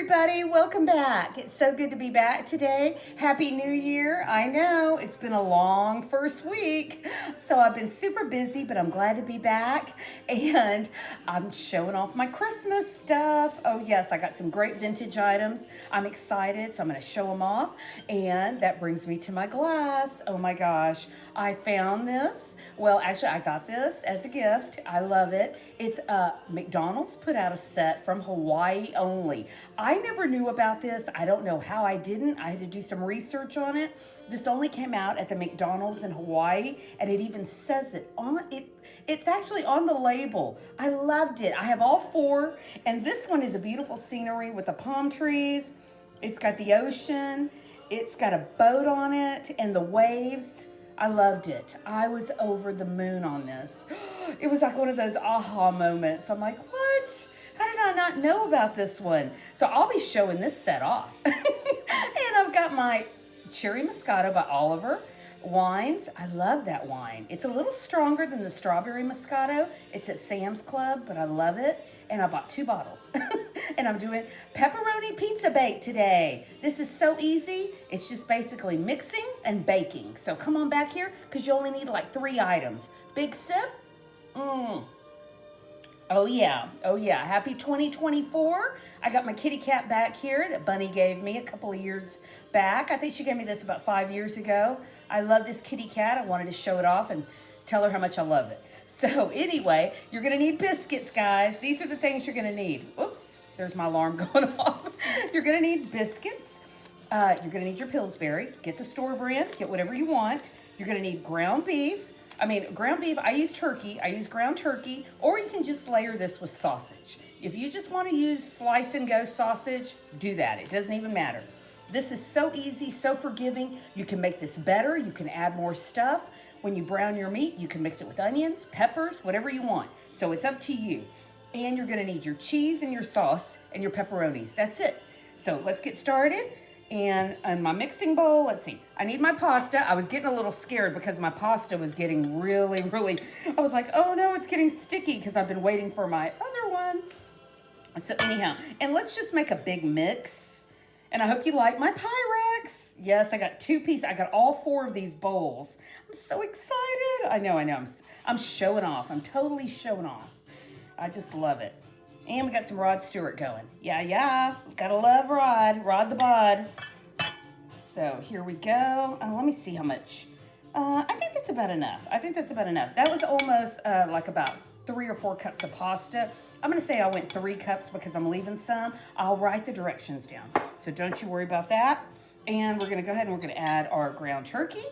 everybody, welcome back. It's so good to be back today. Happy New Year. I know it's been a long first week, so I've been super busy, but I'm glad to be back. And I'm showing off my Christmas stuff. Oh yes, I got some great vintage items. I'm excited, so I'm going to show them off. And that brings me to my glass. Oh my gosh, I found this. Well, actually, I got this as a gift. I love it. It's McDonald's put out a set from Hawaii only. I never knew about this. I don't know how I didn't. I had to do some research on it. This only came out at the McDonald's in Hawaii, and it even says it on it. It's actually on the label. I loved it. I have all four, and this one is a beautiful scenery with the palm trees. It's got the ocean. It's got a boat on it and the waves. I loved it. I was over the moon on this. It was like one of those aha moments. I'm like, what? How did I not know about this one? So I'll be showing this set off. And I've got my Cherry Moscato by Oliver wines. I love that wine. It's a little stronger than the Strawberry Moscato. It's at Sam's Club, but I love it. And I bought 2 bottles. And I'm doing pepperoni pizza bake today. This is so easy. It's just basically mixing and baking. So come on back here because you only need like 3 items. Big sip. Oh yeah, oh yeah. Happy 2024. I got my kitty cat back here that Bunny gave me a couple of years back. I think she gave me this about 5 years ago. I love this kitty cat. I wanted to show it off and tell her how much I love it. So anyway, you're gonna need biscuits, guys. These are the things you're gonna need. Oops, there's my alarm going off. You're gonna need biscuits. You're gonna need your Pillsbury. Get the store brand, get whatever you want. You're gonna need ground beef. Ground beef, I use turkey. I use ground turkey, or you can just layer this with sausage. If you just wanna use slice and go sausage, do that. It doesn't even matter. This is so easy, so forgiving. You can make this better. You can add more stuff. When you brown your meat, you can mix it with onions, peppers, whatever you want. So it's up to you. And you're gonna need your cheese and your sauce and your pepperonis. That's it. So let's get started. And in my mixing bowl, let's see, I need my pasta. I was getting a little scared because my pasta was getting really, I was like, oh no, it's getting sticky because I've been waiting for my other one. So anyhow, and let's just make a big mix. And I hope you like my Pyrex. Yes, I got 2 pieces. I got all 4 of these bowls. I'm so excited. I know. I'm showing off. I'm totally showing off. I just love it. And we got some Rod Stewart going. Yeah. Gotta love Rod. Rod the bod. So here we go. Let me see how much. I think that's about enough. That was almost like about 3 or 4 cups of pasta. I'm gonna say I went 3 cups because I'm leaving some. I'll write the directions down. So don't you worry about that. And we're gonna go ahead and we're gonna add our ground turkey.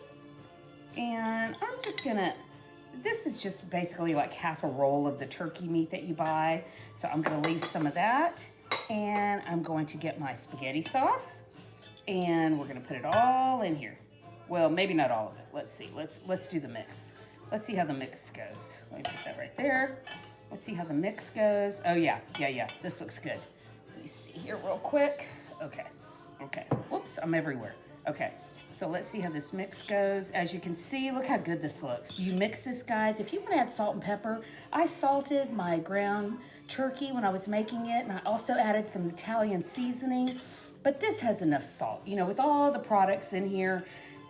And I'm just gonna, this is just basically like half a roll of the turkey meat that you buy. So I'm gonna leave some of that. And I'm going to get my spaghetti sauce. And we're gonna put it all in here. Well, maybe not all of it. Let's see, let's do the mix. Let's see how the mix goes. Let me put that right there. Let's see how the mix goes. Oh yeah, this looks good. Let me see here real quick. Okay. Whoops, I'm everywhere. Okay, so let's see how this mix goes. As you can see, look how good this looks. You mix this, guys. If you want to add salt and pepper, I salted my ground turkey when I was making it, and I also added some Italian seasonings, but this has enough salt. You know, with all the products in here,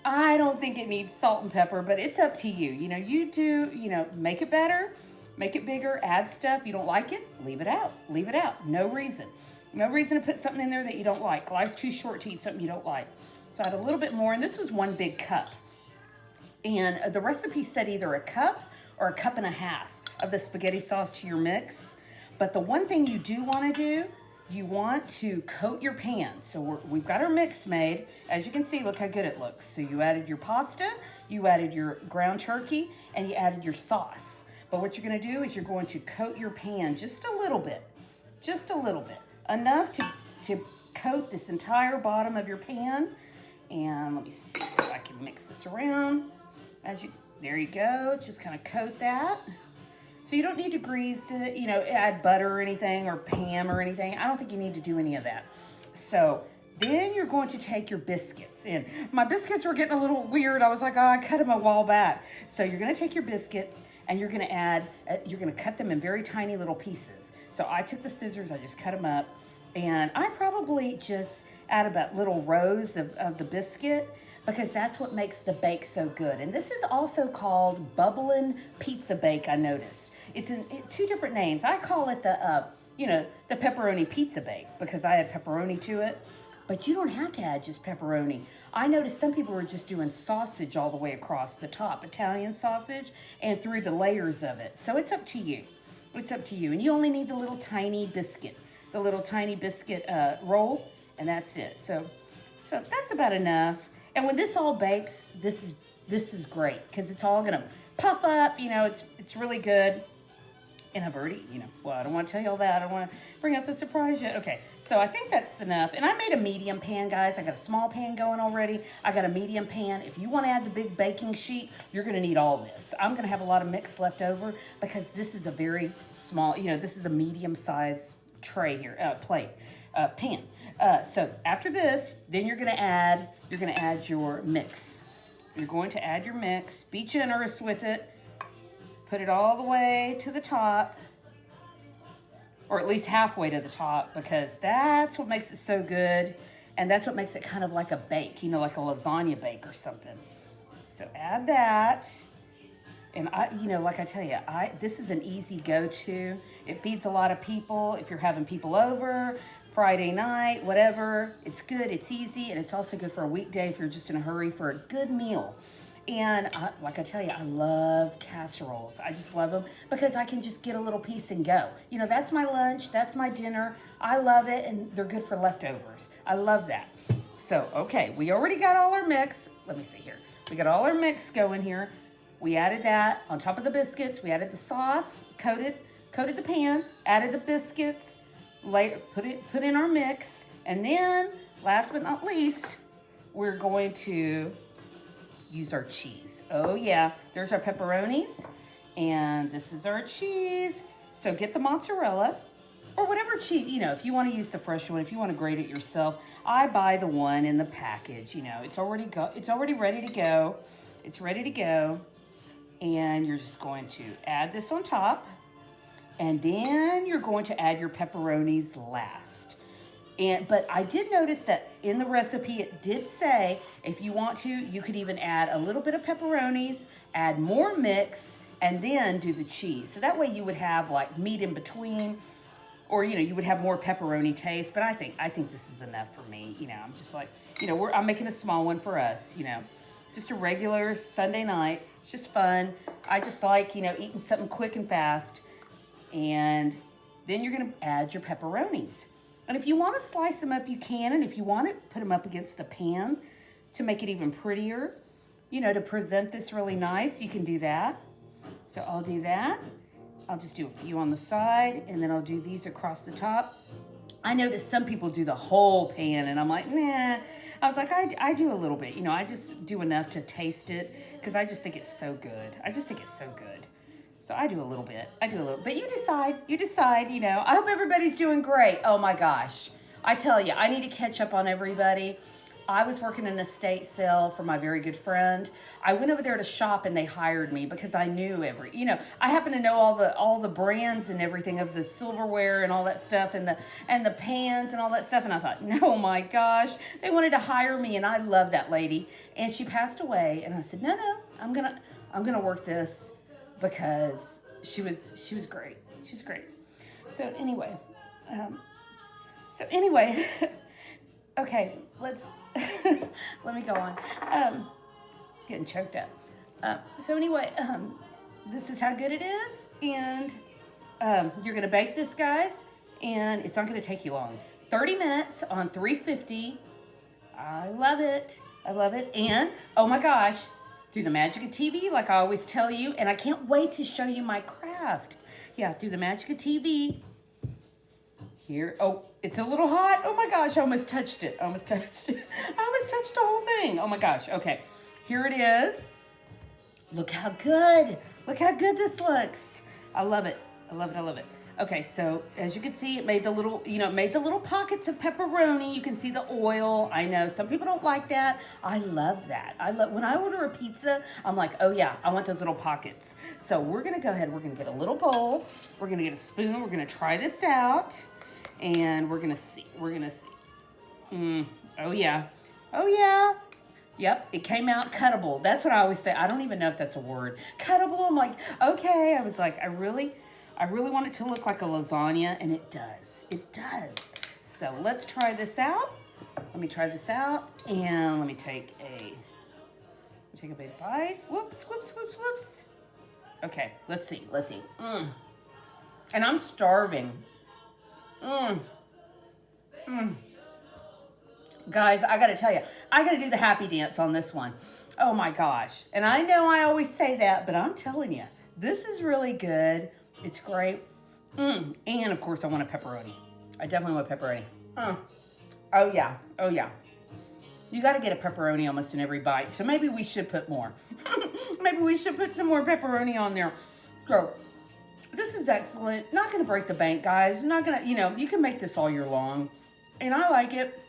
I don't think it needs salt and pepper, but it's up to you. You know, you do, make it better. Make it bigger, add stuff. You don't like it, leave it out. No reason to put something in there that you don't like. Life's too short to eat something you don't like. So I add a little bit more, and this was 1 big cup. And the recipe said either a cup or a cup and a half of the spaghetti sauce to your mix. But the one thing you do want to do, you want to coat your pan. So we've got our mix made. As you can see, look how good it looks. So you added your pasta, you added your ground turkey, and you added your sauce. But what you're gonna do is you're going to coat your pan just a little bit, enough to coat this entire bottom of your pan. And let me see if I can mix this around. There you go, just kind of coat that. So you don't need to grease it, add butter or anything or Pam or anything. I don't think you need to do any of that. So then you're going to take your biscuits. And my biscuits were getting a little weird. I was like, I cut them a while back. So you're gonna take your biscuits and you're gonna cut them in very tiny little pieces. So I took the scissors, I just cut them up. And I probably just add about little rows of the biscuit because that's what makes the bake so good. And this is also called bubbling pizza bake, I noticed. It's in two different names. I call it the pepperoni pizza bake because I add pepperoni to it. But you don't have to add just pepperoni. I noticed some people were just doing sausage all the way across the top, Italian sausage, and through the layers of it. So it's up to you. It's up to you. And you only need the little tiny biscuit, roll, and that's it. So that's about enough. And when this all bakes, this is great because it's all gonna puff up. It's really good. And I've already, well, I don't want to tell you all that. I don't want to bring out the surprise yet. Okay, so I think that's enough. And I made a medium pan, guys. I got a small pan going already. I got a medium pan. If you want to add the big baking sheet, you're going to need all this. I'm going to have a lot of mix left over because this is a very small, this is a medium-sized tray here, pan. So after this, then you're going to add your mix. You're going to add your mix. Be generous with it. Put it all the way to the top, or at least halfway to the top, because that's what makes it so good, and that's what makes it kind of like a bake, like a lasagna bake or something. So add that, and like I tell you, this is an easy go-to. It feeds a lot of people. If you're having people over, Friday night, whatever, it's good, it's easy, and it's also good for a weekday if you're just in a hurry for a good meal. And like I tell you, I love casseroles. I just love them because I can just get a little piece and go. That's my lunch. That's my dinner. I love it, and they're good for leftovers. I love that. So, okay, we already got all our mix. Let me see here. We got all our mix going here. We added that on top of the biscuits. We added the sauce, coated the pan, added the biscuits, put in our mix, and then, last but not least, we're going to use our cheese. Oh yeah, there's our pepperonis, and this is our cheese. So get the mozzarella, or whatever cheese, if you want to use the fresh one, if you want to grate it yourself. I buy the one in the package, it's already ready to go. It's ready to go, and you're just going to add this on top, and then you're going to add your pepperonis last. But I did notice that in the recipe, it did say if you want to, you could even add a little bit of pepperonis, add more mix, and then do the cheese. So that way you would have like meat in between, or you would have more pepperoni taste. But I think this is enough for me. I'm just like, I'm making a small one for us. Just a regular Sunday night. It's just fun. I just like eating something quick and fast. And then you're gonna add your pepperonis. And if you want to slice them up, you can. And if you want to put them up against the pan to make it even prettier, to present this really nice, you can do that. So I'll do that. I'll just do a few on the side, and then I'll do these across the top. I noticed some people do the whole pan, and I'm like, nah. I was like, I do a little bit. I just do enough to taste it because I just think it's so good. So I do a little bit. But you decide. I hope everybody's doing great. Oh my gosh. I tell you, I need to catch up on everybody. I was working an estate sale for my very good friend. I went over there to shop and they hired me because I knew I happen to know all the brands and everything of the silverware and all that stuff and the pans and all that stuff. And I thought, no, my gosh, they wanted to hire me, and I love that lady. And she passed away, and I said, no, I'm gonna work this. Because she was great. She's great. So anyway, okay, let me go on. Getting choked up. This is how good it is, and you're gonna bake this, guys, and it's not gonna take you long. 30 minutes on 350. I love it. And oh my gosh, through the magic of TV, like I always tell you, and I can't wait to show you my craft. Yeah, through the magic of TV. Here, oh, it's a little hot. Oh my gosh, I almost touched it. I almost touched the whole thing. Oh my gosh, okay. Here it is. Look how good this looks. I love it. Okay, so as you can see, it made the little pockets of pepperoni. You can see the oil. I know some people don't like that. I love that. When I order a pizza, I'm like, oh yeah, I want those little pockets. So we're gonna go ahead. We're gonna get a little bowl. We're gonna get a spoon. We're gonna try this out. And we're gonna see. We're gonna see. Oh yeah. Oh yeah. Yep, it came out cuttable. That's what I always think. I don't even know if that's a word. Cuttable. I'm like, okay. I was like, I really want it to look like a lasagna, and it does. It does. So let's try this out. Let me try this out, and let me take a big bite. Whoops, whoops, whoops, whoops. Okay, let's see. Let's see. And I'm starving. Guys, I gotta tell you, I gotta do the happy dance on this one. Oh my gosh. And I know I always say that, but I'm telling you, this is really good. It's great. And of course, I want a pepperoni. I definitely want pepperoni. Oh yeah. Oh yeah. You gotta get a pepperoni almost in every bite. So maybe we should put more. Maybe we should put some more pepperoni on there. So this is excellent. Not gonna break the bank, guys. Not gonna, you can make this all year long. And I like it.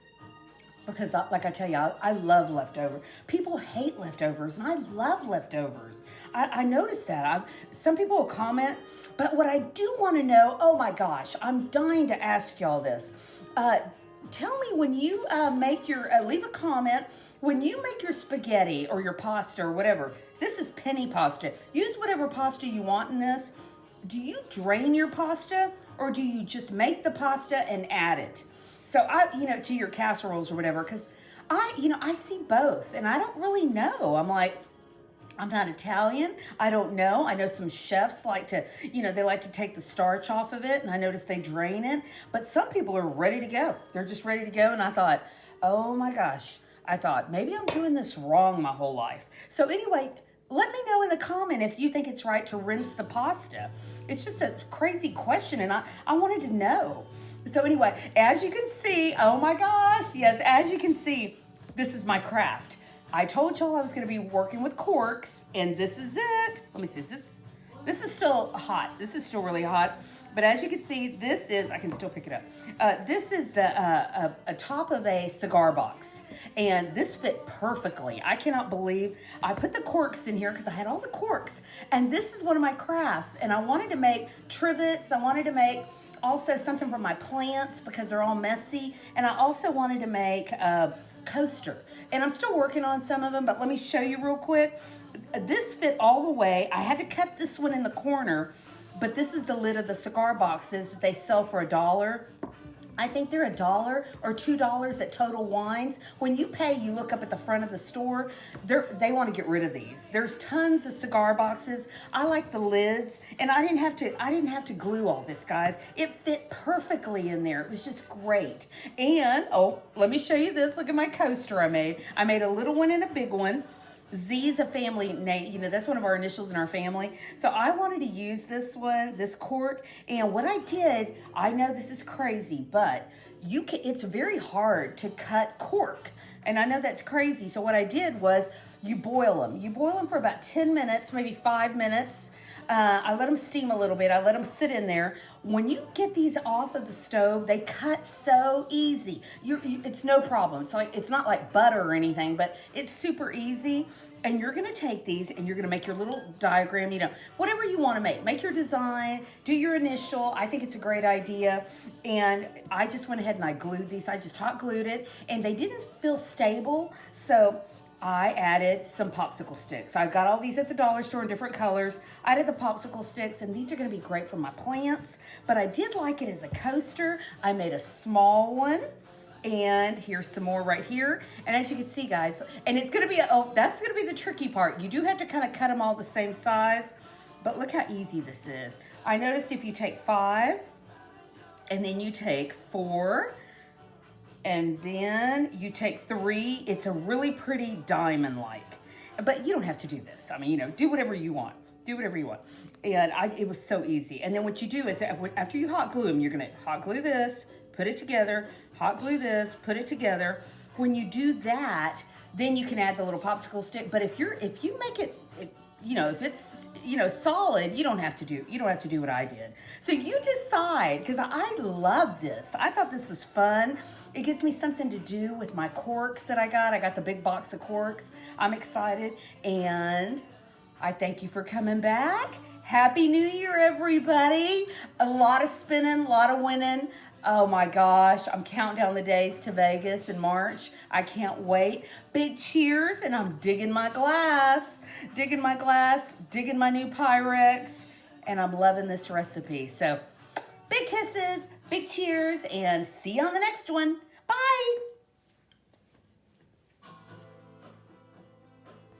Because, like I tell you, I love leftovers. People hate leftovers, and I love leftovers. I noticed that. Some people will comment, but what I do want to know, oh my gosh, I'm dying to ask y'all this. Tell me when you make your, leave a comment, when you make your spaghetti or your pasta or whatever, this is penny pasta. Use whatever pasta you want in this. Do you drain your pasta, or do you just make the pasta and add it? So to your casseroles or whatever, because I see both, and I don't really know. I'm like, I'm not Italian. I don't know. I know some chefs like to, they like to take the starch off of it, and I notice they drain it. But some people are ready to go. They're just ready to go, and I thought, oh my gosh. I thought, maybe I'm doing this wrong my whole life. So anyway, let me know in the comment if you think it's right to rinse the pasta. It's just a crazy question, and I wanted to know. So anyway, as you can see, oh my gosh, yes, as you can see, this is my craft. I told y'all I was going to be working with corks, and this is it. Let me see, this is still hot. This is still really hot. But as you can see, this is, I can still pick it up. This is the a top of a cigar box. And this fit perfectly. I cannot believe I put the corks in here because I had all the corks. And this is one of my crafts. And I wanted to make trivets. I wanted to make also something for my plants because they're all messy. And I also wanted to make a coaster. And I'm still working on some of them, but let me show you real quick. This fit all the way. I had to cut this one in the corner, but this is the lid of the cigar boxes that they sell for $1. I think they're $1 or $2 at Total Wines. When you pay, you look up at the front of the store. They want to get rid of these. There's tons of cigar boxes. I like the lids, and I didn't have to glue all this, guys. It fit perfectly in there. It was just great. And let me show you this. Look at my coaster I made. I made a little one and a big one. Z's a family name, that's one of our initials in our family. So I wanted to use this one, this cork. And what I did, I know this is crazy, but it's very hard to cut cork. And I know that's crazy. So what I did was you boil them. You boil them for about 10 minutes, maybe 5 minutes. I let them steam a little bit. I let them sit in there. When you get these off of the stove, they cut so easy. It's no problem. It's not like butter or anything, but it's super easy. And you're gonna take these and you're gonna make your little diagram, whatever you wanna make. Make your design, do your initial. I think it's a great idea. And I just went ahead and I glued these. I just hot glued it, and they didn't feel stable. So I added some popsicle sticks. I got all these at the dollar store in different colors. I added the popsicle sticks, and these are gonna be great for my plants, but I did like it as a coaster. I made a small one, and here's some more right here. And as you can see, guys, and it's gonna be, that's gonna be the tricky part. You do have to kind of cut them all the same size, but look how easy this is. I noticed if you take 5, and then you take 4, and then you take 3, it's a really pretty diamond-like. But you don't have to do this. I mean, do whatever you want. Do whatever you want. And it was so easy. And then what you do is after you hot glue them, you're gonna hot glue this, put it together, hot glue this, put it together. When you do that, then you can add the little popsicle stick. But if you make it, if it's, solid, you don't have to do what I did. So you decide, because I love this. I thought this was fun. It gives me something to do with my corks that I got. I got the big box of corks. I'm excited. And I thank you for coming back. Happy New Year, everybody. A lot of spinning, a lot of winning. Oh my gosh, I'm counting down the days to Vegas in March. I can't wait. Big cheers, and I'm digging my glass. Digging my new Pyrex, and I'm loving this recipe. So, big kisses, big cheers, and see you on the next one. Bye.